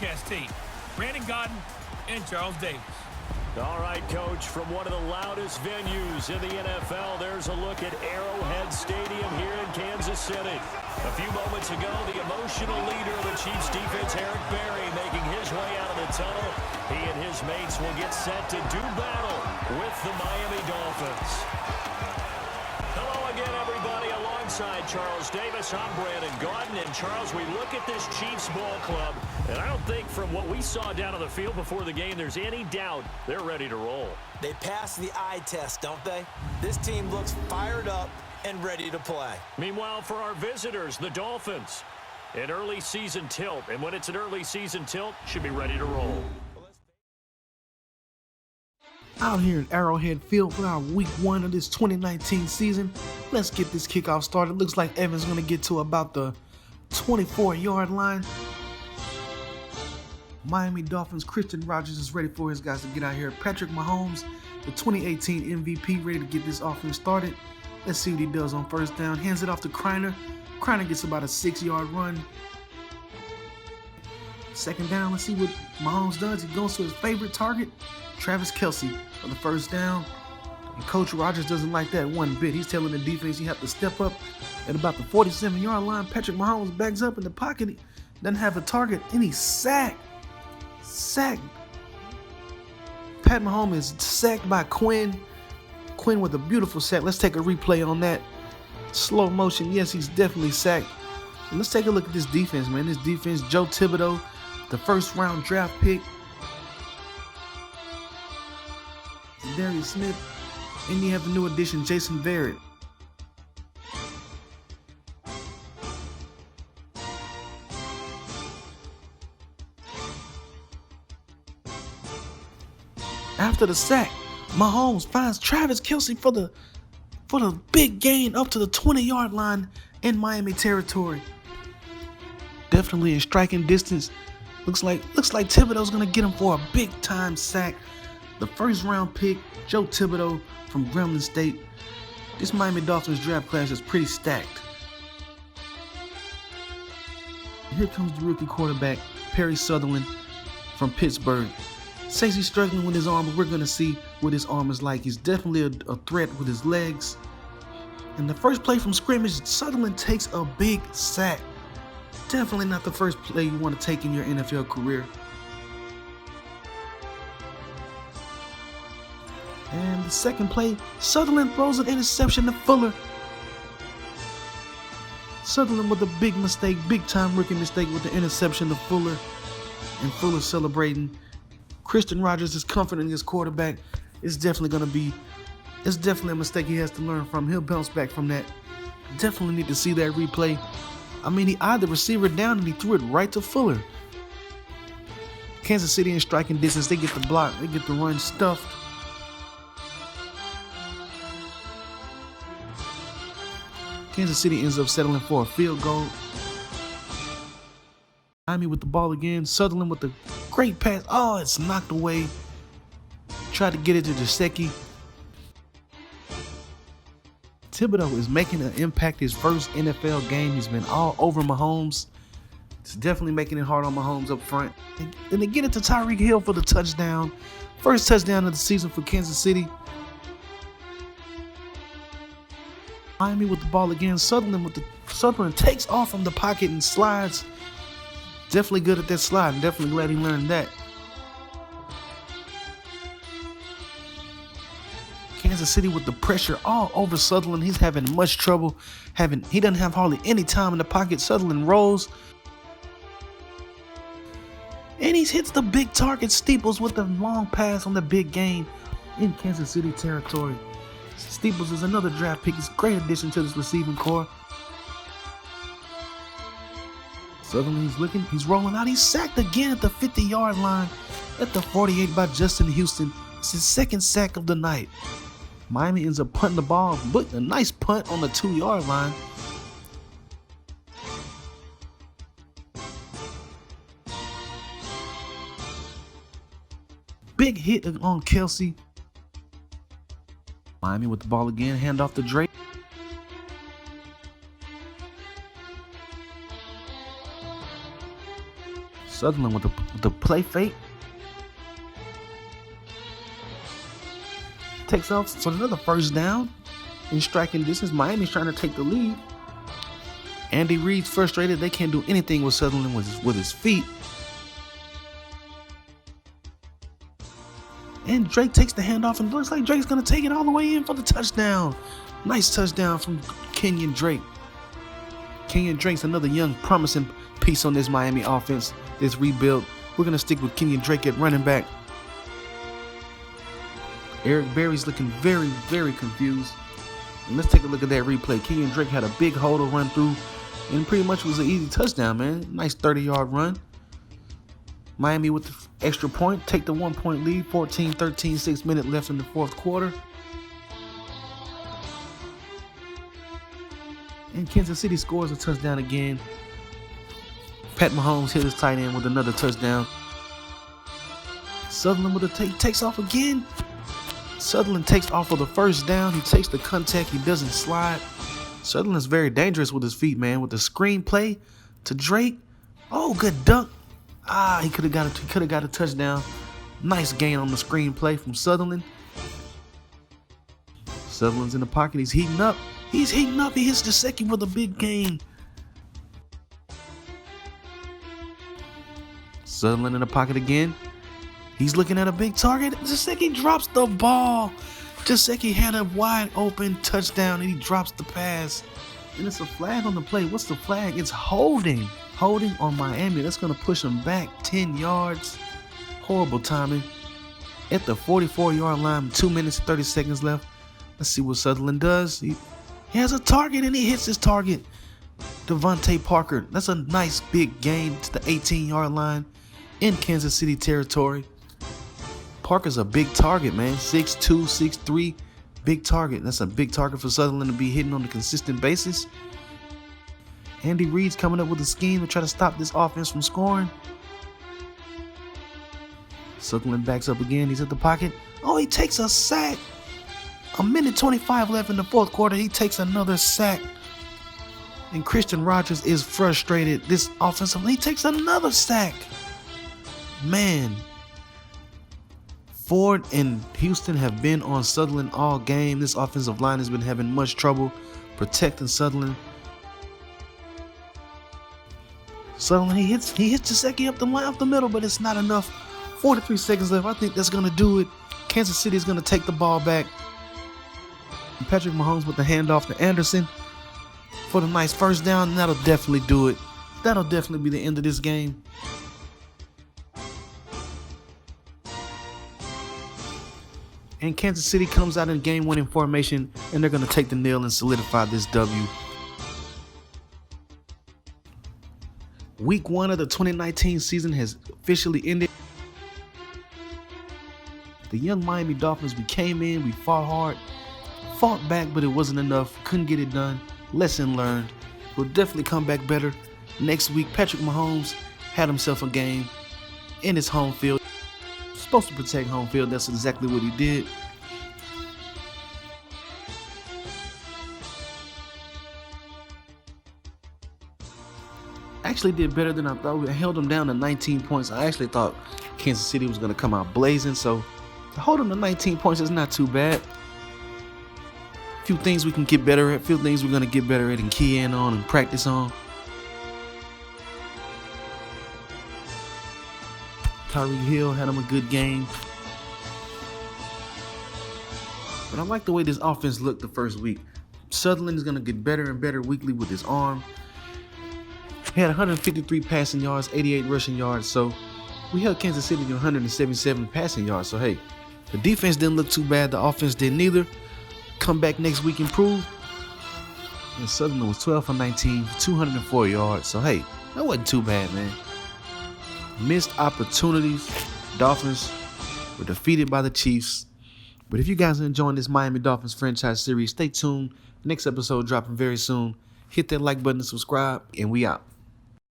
broadcast team, Brandon Gaudin and Charles Davis. All right, Coach, from one of the loudest venues in the NFL, there's a look at Arrowhead Stadium here in Kansas City. A few moments ago, the emotional leader of the Chiefs defense, Eric Berry, making his way out of the tunnel. He and his mates will get set to do battle with the Miami Dolphins. Hello again, everybody. Alongside Charles Davis, I'm Brandon Gaudin. And Charles, we look at this Chiefs ball club, and I don't think from what we saw down on the field before the game, there's any doubt they're ready to roll. They pass the eye test, don't they? This team looks fired up and ready to play. Meanwhile, for our visitors, the Dolphins, an early season tilt. And when it's an early season tilt, should be ready to roll. Out here in Arrowhead Field for our week 1 of this 2019 season. Let's get this kickoff started. Looks like Evans going to get to about the 24-yard line. Miami Dolphins, Christian Rodgers is ready for his guys to get out here. Patrick Mahomes, the 2018 MVP, ready to get this offense started. Let's see what he does on first down. Hands it off to Kreiner. Kreiner gets about a 6-yard run. Second down, let's see what Mahomes does. He goes to his favorite target, Travis Kelce, for the first down. And Coach Rodgers doesn't like that one bit. He's telling the defense you have to step up at about the 47-yard line. Patrick Mahomes backs up in the pocket. He doesn't have a target, and he's sacked. Pat Mahomes is sacked by Quinn. Quinn with a beautiful sack. Let's take a replay on that. Slow motion. Yes, he's definitely sacked. And let's take a look at this defense, man. This defense, Joe Thibodeau, the first-round draft pick. Darius Smith. And you have the new addition, Jason Verrett. After the sack, Mahomes finds Travis Kelce for the big gain up to the 20-yard line in Miami territory. Definitely in striking distance. Looks like Thibodeau's gonna get him for a big-time sack. The first-round pick, Joe Thibodeau from Grambling State. This Miami Dolphins draft class is pretty stacked. Here comes the rookie quarterback, Perry Sutherland from Pittsburgh. Says he's struggling with his arm, but we're going to see what his arm is like. He's definitely a threat with his legs. In the first play from scrimmage, Sutherland takes a big sack. Definitely not the first play you want to take in your NFL career. And the second play, Sutherland throws an interception to Fuller. Sutherland with a big mistake, big-time rookie mistake with the interception to Fuller. And Fuller celebrating. Christian Rodgers is comforting his quarterback. It's definitely a mistake he has to learn from. He'll bounce back from that. Definitely need to see that replay. I mean, he eyed the receiver down and he threw it right to Fuller. Kansas City in striking distance. They get the block. They get the run stuffed. Kansas City ends up settling for a field goal. Miami with the ball again. Sutherland with the great pass. Oh, it's knocked away. Tried to get it to Gesicki. Thibodeau is making an impact his first NFL game. He's been all over Mahomes. It's definitely making it hard on Mahomes up front. And then they get it to Tyreek Hill for the touchdown. First touchdown of the season for Kansas City. Miami with the ball again. Sutherland takes off from the pocket and slides. Definitely good at that slide. Definitely glad he learned that. Kansas City with the pressure all over Sutherland. He's having much trouble. He doesn't have hardly any time in the pocket. Sutherland rolls. And he hits the big target, Steeples, with the long pass on the big gain in Kansas City territory. Steeples is another draft pick. He's a great addition to this receiving core. Sutherland, he's rolling out. He's sacked again at the 50-yard line. At the 48 by Justin Houston. It's his second sack of the night. Miami ends up punting the ball, but a nice punt on the 2-yard line. Big hit on Kelce. Miami with the ball again. Hand off to Drake. Sutherland with the play fake. Takes off for another first down in striking distance. Miami's trying to take the lead. Andy Reid's frustrated. They can't do anything with Sutherland with his feet. And Drake takes the handoff, and looks like Drake's going to take it all the way in for the touchdown. Nice touchdown from Kenyon Drake. Kenyon Drake's another young, promising piece on this Miami offense, this rebuild. We're going to stick with Kenyon Drake at running back. Eric Berry's looking very, very confused. And let's take a look at that replay. Kenyon Drake had a big hole to run through, and pretty much was an easy touchdown, man. Nice 30-yard run. Miami with the extra point, take the 1-point lead, 14-13, 6 minutes left in the fourth quarter. And Kansas City scores a touchdown again. Pat Mahomes hit his tight end with another touchdown. Sutherland with a takes off again. Sutherland takes off for the first down. He takes the contact. He doesn't slide. Sutherland's very dangerous with his feet, man. With the screen play to Drake. Oh, good dunk. He could have got a touchdown. Nice gain on the screenplay from Sutherland. Sutherland's in the pocket. He's heating up. He hits the second with a big gain. Sutherland in the pocket again. He's looking at a big target. Gesicki drops the ball. Gesicki had a wide open touchdown, and he drops the pass. And it's a flag on the play. What's the flag? It's holding. Holding on Miami. That's going to push him back 10 yards. Horrible timing. At the 44-yard line, 2 minutes, 30 seconds left. Let's see what Sutherland does. He has a target, and he hits his target. Devontae Parker. That's a nice big gain to the 18-yard line in Kansas City territory. Parker's a big target, man. 6'2", 6'3", big target. That's a big target for Sutherland to be hitting on a consistent basis. Andy Reid's coming up with a scheme to try to stop this offense from scoring. Sutherland backs up again. He's at the pocket. Oh, he takes a sack. 1:25 left in the fourth quarter. He takes another sack. And Christian Rodgers is frustrated. This offensive, he takes another sack. Man. Ford and Houston have been on Sutherland all game. This offensive line has been having much trouble protecting Sutherland. Sutherland, he hits Gesicki up the middle, but it's not enough. 43 seconds left. I think that's going to do it. Kansas City is going to take the ball back. And Patrick Mahomes with the handoff to Anderson for the nice first down, and that'll definitely do it. That'll definitely be the end of this game. And Kansas City comes out in game-winning formation, and they're going to take the nil and solidify this W. Week 1 of the 2019 season has officially ended. The young Miami Dolphins, we came in, we fought hard, fought back, but it wasn't enough. Couldn't get it done. Lesson learned. We'll definitely come back better. Next week, Patrick Mahomes had himself a game in his home field. Supposed to protect home field. That's exactly what he did. Actually did better than I thought. We held them down to 19 points. I actually thought Kansas City was going to come out blazing. So to hold them to 19 points is not too bad. A few things we can get better at. A few things we're going to get better at and key in on and practice on. Tyreek Hill had him a good game. But I like the way this offense looked the first week. Sutherland is going to get better and better weekly with his arm. He had 153 passing yards, 88 rushing yards. So we held Kansas City to 177 passing yards. So, hey, the defense didn't look too bad. The offense didn't either. Come back next week, improve. And Sutherland was 12 for 19, 204 yards. So, hey, that wasn't too bad, man. Missed opportunities. Dolphins were defeated by the Chiefs. But if you guys are enjoying this Miami Dolphins franchise series, stay tuned. Next episode dropping very soon. Hit that like button and subscribe, and we out.